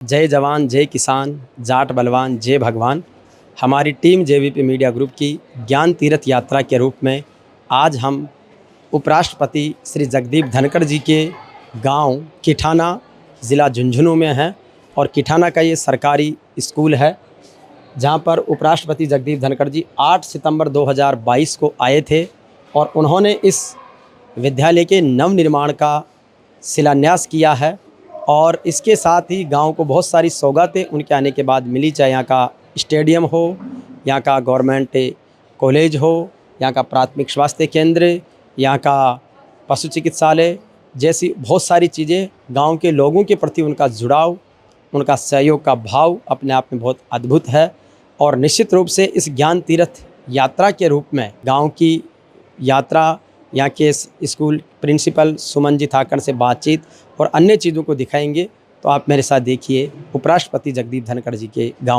जय जवान जय किसान जाट बलवान जय भगवान। हमारी टीम जेवीपी मीडिया ग्रुप की ज्ञान तीर्थ यात्रा के रूप में आज हम उपराष्ट्रपति श्री जगदीप धनखड़ जी के गांव किठाना ज़िला झुंझुनू में हैं और किठाना का ये सरकारी स्कूल है जहां पर उपराष्ट्रपति जगदीप धनखड़ जी 8 सितंबर 2022 को आए थे और उन्होंने इस विद्यालय के नवनिर्माण का शिलान्यास किया है। और इसके साथ ही गांव को बहुत सारी सौगातें उनके आने के बाद मिली, चाहे यहाँ का स्टेडियम हो, यहाँ का गवर्नमेंट कॉलेज हो, यहाँ का प्राथमिक स्वास्थ्य केंद्र, यहाँ का पशु चिकित्सालय जैसी बहुत सारी चीज़ें। गांव के लोगों के प्रति उनका जुड़ाव, उनका सहयोग का भाव अपने आप में बहुत अद्भुत है। और निश्चित रूप से इस ज्ञान तीर्थ यात्रा के रूप में गांव की यात्रा, यहाँ के स्कूल प्रिंसिपल सुमन थाकड़ से बातचीत और अन्य चीज़ों को दिखाएंगे। तो आप मेरे साथ देखिए उपराष्ट्रपति जगदीप धनखड़ जी के गांव।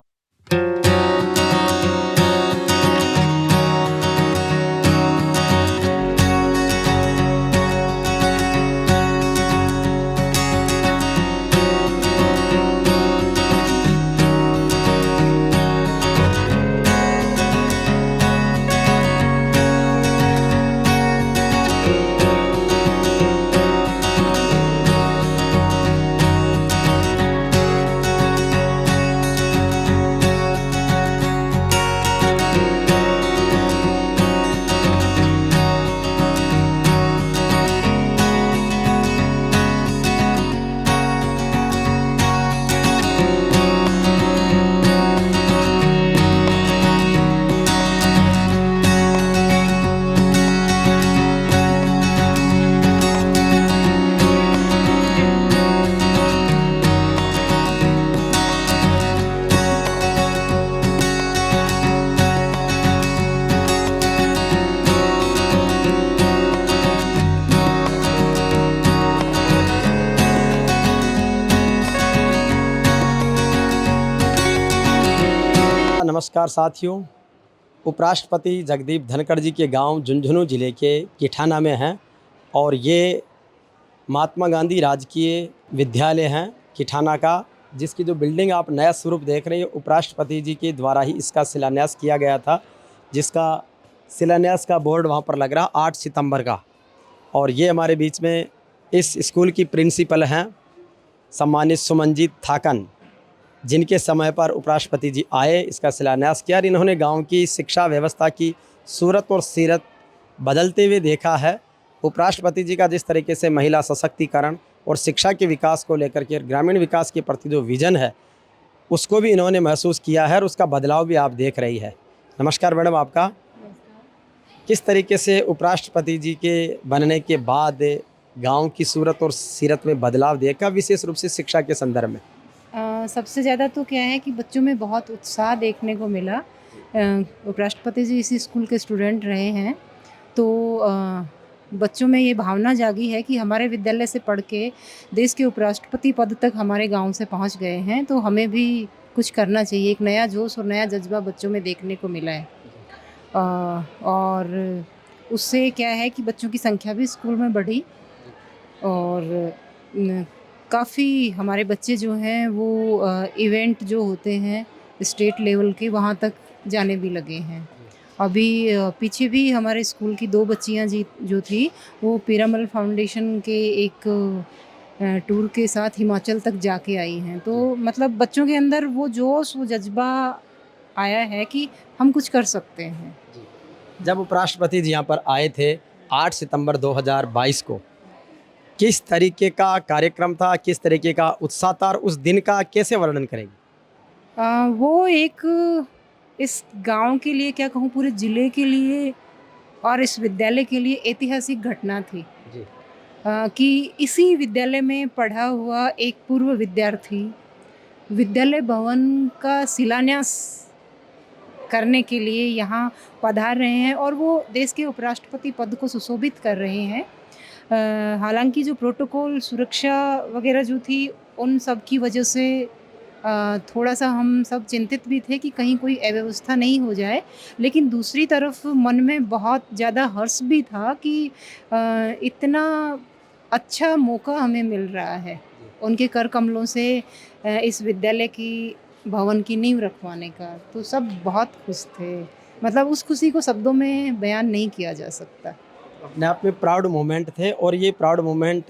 नमस्कार साथियों, उपराष्ट्रपति जगदीप धनखड़ जी के गांव झुंझुनू ज़िले के किठाना में हैं और ये महात्मा गांधी राजकीय विद्यालय हैं किठाना का, जिसकी जो बिल्डिंग आप नया स्वरूप देख रहे हैं उपराष्ट्रपति जी के द्वारा ही इसका शिलान्यास किया गया था, जिसका शिलान्यास का बोर्ड वहाँ पर लग रहा 8 सितंबर का। और ये हमारे बीच में इस स्कूल की प्रिंसिपल हैं सम्मानित सुमनजीत थाकन, जिनके समय पर उपराष्ट्रपति जी आए, इसका शिलान्यास किया और इन्होंने गांव की शिक्षा व्यवस्था की सूरत और सीरत बदलते हुए देखा है। उपराष्ट्रपति जी का जिस तरीके से महिला सशक्तिकरण और शिक्षा के विकास को लेकर के ग्रामीण विकास के प्रति जो विज़न है उसको भी इन्होंने महसूस किया है और उसका बदलाव भी आप देख रही है। नमस्कार मैडम, आपका किस तरीके से उपराष्ट्रपति जी के बनने के बाद गाँव की सूरत और सीरत में बदलाव देखा, विशेष रूप से शिक्षा के संदर्भ में? सबसे ज़्यादा तो क्या है कि बच्चों में बहुत उत्साह देखने को मिला। उपराष्ट्रपति जी इसी स्कूल के स्टूडेंट रहे हैं, तो बच्चों में ये भावना जागी है कि हमारे विद्यालय से पढ़ के देश के उपराष्ट्रपति पद तक हमारे गांव से पहुंच गए हैं, तो हमें भी कुछ करना चाहिए। एक नया जोश और नया जज्बा बच्चों में देखने को मिला है। और उससे क्या है कि बच्चों की संख्या भी स्कूल में बढ़ी और काफ़ी हमारे बच्चे जो हैं वो इवेंट जो होते हैं स्टेट लेवल के, वहाँ तक जाने भी लगे हैं। अभी पीछे भी हमारे स्कूल की 2 बच्चियाँ जी जो थी वो पीरामल फाउंडेशन के एक टूर के साथ हिमाचल तक जाके आई हैं। तो मतलब बच्चों के अंदर वो जोश, वो जज्बा आया है कि हम कुछ कर सकते हैं। जब उपराष्ट्रपति जी यहाँ पर आए थे 8 सितंबर 2022 को, किस तरीके का कार्यक्रम था, किस तरीके का उत्साह था और उस दिन का कैसे वर्णन करेंगे? वो एक इस गांव के लिए, क्या कहूँ, पूरे ज़िले के लिए और इस विद्यालय के लिए ऐतिहासिक घटना थी। जी। कि इसी विद्यालय में पढ़ा हुआ एक पूर्व विद्यार्थी विद्यालय भवन का शिलान्यास करने के लिए यहाँ पधार रहे हैं और वो देश के उपराष्ट्रपति पद को सुशोभित कर रहे हैं। हालांकि जो प्रोटोकॉल, सुरक्षा वगैरह जो थी, उन सब की वजह से थोड़ा सा हम सब चिंतित भी थे कि कहीं कोई अव्यवस्था नहीं हो जाए। लेकिन दूसरी तरफ मन में बहुत ज़्यादा हर्ष भी था कि इतना अच्छा मौका हमें मिल रहा है। उनके कर कमलों से इस विद्यालय की भवन की नींव रखवाने का, तो सब बहुत खुश थे। मतलब उस खुशी को शब्दों में बयान नहीं किया जा सकता। अपने आप में प्राउड मोमेंट थे और ये प्राउड मोमेंट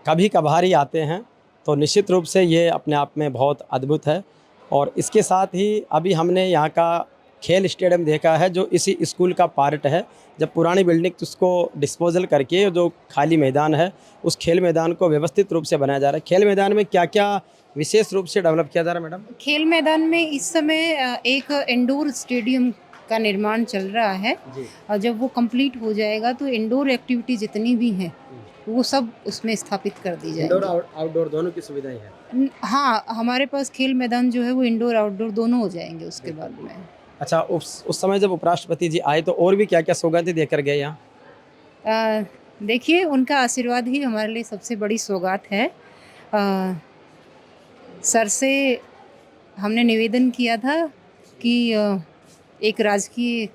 कभी कभार ही आते हैं, तो निश्चित रूप से ये अपने आप में बहुत अद्भुत है। और इसके साथ ही अभी हमने यहाँ का खेल स्टेडियम देखा है जो इसी स्कूल का पार्ट है। जब पुरानी बिल्डिंग उसको डिस्पोजल करके जो खाली मैदान है उस खेल मैदान को व्यवस्थित रूप से बनाया जा रहा है। खेल मैदान में क्या क्या विशेष रूप से डेवलप किया जा रहा है मैडम? खेल मैदान में इस समय एक इंडोर स्टेडियम का निर्माण चल रहा है, जी। और जब वो कंप्लीट हो जाएगा तो इंडोर एक्टिविटी जितनी भी हैं वो सब उसमें स्थापित कर दी इंडोर जाएंगी। आउटडोर दोनों की सुविधाएं हैं। हाँ, हमारे पास खेल मैदान जो है वो इंडोर आउटडोर दोनों हो जाएंगे उसके बाद में। अच्छा, उस समय जब उपराष्ट्रपति जी आए तो और भी क्या क्या सौगातें देकर गए यहाँ? देखिए, उनका आशीर्वाद ही हमारे लिए सबसे बड़ी सौगात है। अ, सर से हमने निवेदन किया था कि एक राजकीय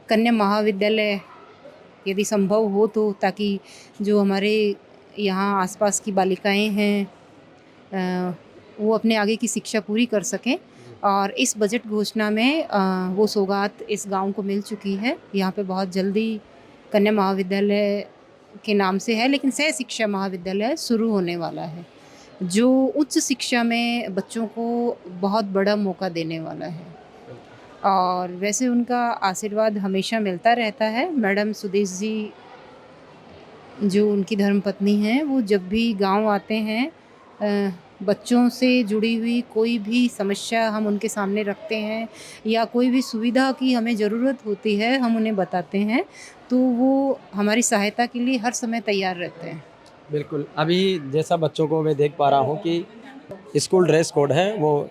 कन्या महाविद्यालय यदि संभव हो तो, ताकि जो हमारे यहाँ आसपास की बालिकाएं हैं वो अपने आगे की शिक्षा पूरी कर सकें। और इस बजट घोषणा में वो सौगात इस गांव को मिल चुकी है। यहाँ पे बहुत जल्दी कन्या महाविद्यालय के नाम से है, लेकिन सह शिक्षा महाविद्यालय शुरू होने वाला है, जो उच्च शिक्षा में बच्चों को बहुत बड़ा मौका देने वाला है। और वैसे उनका आशीर्वाद हमेशा मिलता रहता है। मैडम सुदेश जी जो उनकी धर्मपत्नी हैं, वो जब भी गांव आते हैं बच्चों से जुड़ी हुई कोई भी समस्या हम उनके सामने रखते हैं या कोई भी सुविधा की हमें ज़रूरत होती है हम उन्हें बताते हैं, तो वो हमारी सहायता के लिए हर समय तैयार रहते हैं। बिल्कुल, अभी जैसा बच्चों को मैं देख पा रहा हूँ कि स्कूल ड्रेस कोड है वो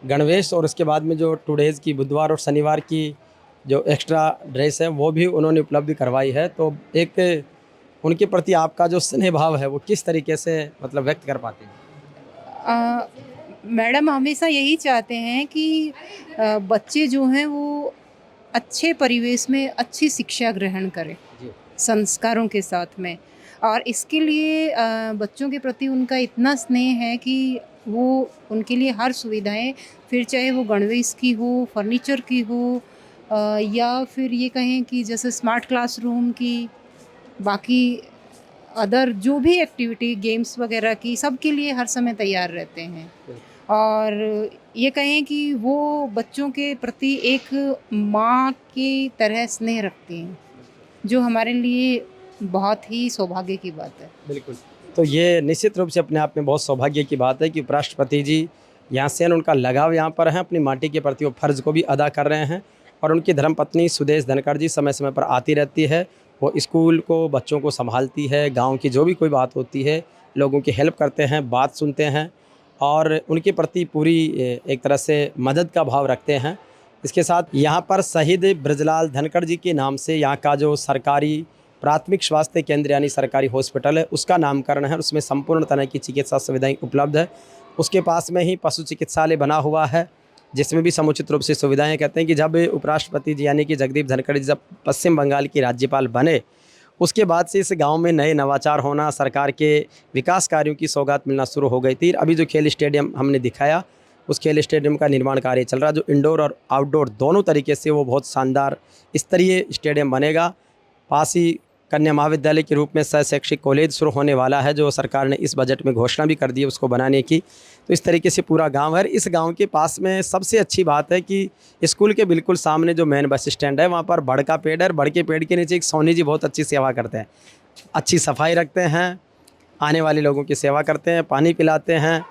गणवेश, और उसके बाद में जो टुडेज़ की बुधवार और शनिवार की जो एक्स्ट्रा ड्रेस है वो भी उन्होंने उपलब्ध करवाई है। तो एक उनके प्रति आपका जो स्नेह भाव है वो किस तरीके से मतलब व्यक्त कर पाते हैं? मैडम हमेशा यही चाहते हैं कि बच्चे जो हैं वो अच्छे परिवेश में अच्छी शिक्षा ग्रहण करें, जी। संस्कारों के साथ में। और इसके लिए बच्चों के प्रति उनका इतना स्नेह है कि वो उनके लिए हर सुविधाएं, फिर चाहे वो गणवेश की हो, फर्नीचर की हो, या फिर ये कहें कि जैसे स्मार्ट क्लासरूम की, बाकी अदर जो भी एक्टिविटी गेम्स वगैरह की, सब के लिए हर समय तैयार रहते हैं। और ये कहें कि वो बच्चों के प्रति एक माँ की तरह स्नेह रखती हैं, जो हमारे लिए बहुत ही सौभाग्य की बात है। बिल्कुल, तो ये निश्चित रूप से अपने आप में बहुत सौभाग्य की बात है कि उपराष्ट्रपति जी यहाँ से उनका लगाव यहाँ पर है, अपनी माटी के प्रति वो फ़र्ज़ को भी अदा कर रहे हैं। और उनकी धर्मपत्नी सुदेश धनखड़ जी समय समय पर आती रहती है, वो स्कूल को, बच्चों को संभालती है, गांव की जो भी कोई बात होती है लोगों की हेल्प करते हैं, बात सुनते हैं और उनके प्रति पूरी एक तरह से मदद का भाव रखते हैं। इसके साथ यहाँ पर शहीद ब्रजलाल धनखड़ जी के नाम से यहाँ का जो सरकारी प्राथमिक स्वास्थ्य केंद्र यानी सरकारी हॉस्पिटल है उसका नामकरण है, उसमें संपूर्ण तरह की चिकित्सा सुविधाएं उपलब्ध है। उसके पास में ही पशु चिकित्सालय बना हुआ है जिसमें भी समुचित रूप से सुविधाएं। कहते हैं कि जब उपराष्ट्रपति जी यानी कि जगदीप धनखड़ जी जब पश्चिम बंगाल की राज्यपाल बने, उसके बाद से इस गांव में नए नवाचार होना, सरकार के विकास कार्यों की सौगात मिलना शुरू हो गई थी। अभी जो खेल स्टेडियम हमने दिखाया, उस खेल स्टेडियम का निर्माण कार्य चल रहा है, जो इंडोर और आउटडोर दोनों तरीके से वो बहुत शानदार स्तरीय स्टेडियम बनेगा। पास ही कन्या महाविद्यालय के रूप में सह शैक्षिक कॉलेज शुरू होने वाला है, जो सरकार ने इस बजट में घोषणा भी कर दी है उसको बनाने की। तो इस तरीके से पूरा गांव है। इस गांव के पास में सबसे अच्छी बात है कि स्कूल के बिल्कुल सामने जो मेन बस स्टैंड है वहाँ पर बड़ का पेड़ है, बड़ के पेड़ के नीचे एक सोनी जी बहुत अच्छी सेवा करते हैं, अच्छी सफाई रखते हैं, आने वाले लोगों की सेवा करते हैं, पानी पिलाते हैं।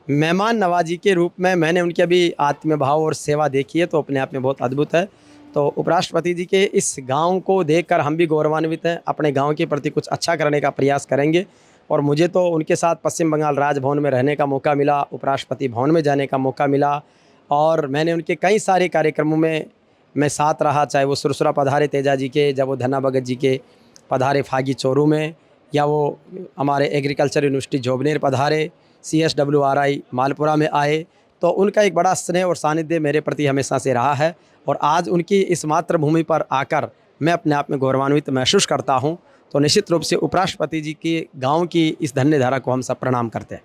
मेहमान नवाजी के रूप में मैंने उनकी अभी आत्म भाव और सेवा देखी है, तो अपने आप में बहुत अद्भुत है। तो उपराष्ट्रपति जी के इस गांव को देखकर हम भी गौरवान्वित हैं, अपने गांव के प्रति कुछ अच्छा करने का प्रयास करेंगे। और मुझे तो उनके साथ पश्चिम बंगाल राजभवन में रहने का मौका मिला, उपराष्ट्रपति भवन में जाने का मौका मिला, और मैंने उनके कई सारे कार्यक्रमों में मैं साथ रहा, चाहे वो सुरसुरा पधारे तेजा जी के, जब वो धन्ना भगत जी के पधारे फागी चोरू में, या वो हमारे एग्रीकल्चर यूनिवर्सिटी जोबनेर पधारे, CSWRI मालपुरा में आए, तो उनका एक बड़ा स्नेह और सानिध्य मेरे प्रति हमेशा से रहा है। और आज उनकी इस मातृभूमि पर आकर मैं अपने आप में गौरवान्वित महसूस करता हूं। तो निश्चित रूप से उपराष्ट्रपति जी के गांव की इस धन्य धारा को हम सब प्रणाम करते हैं।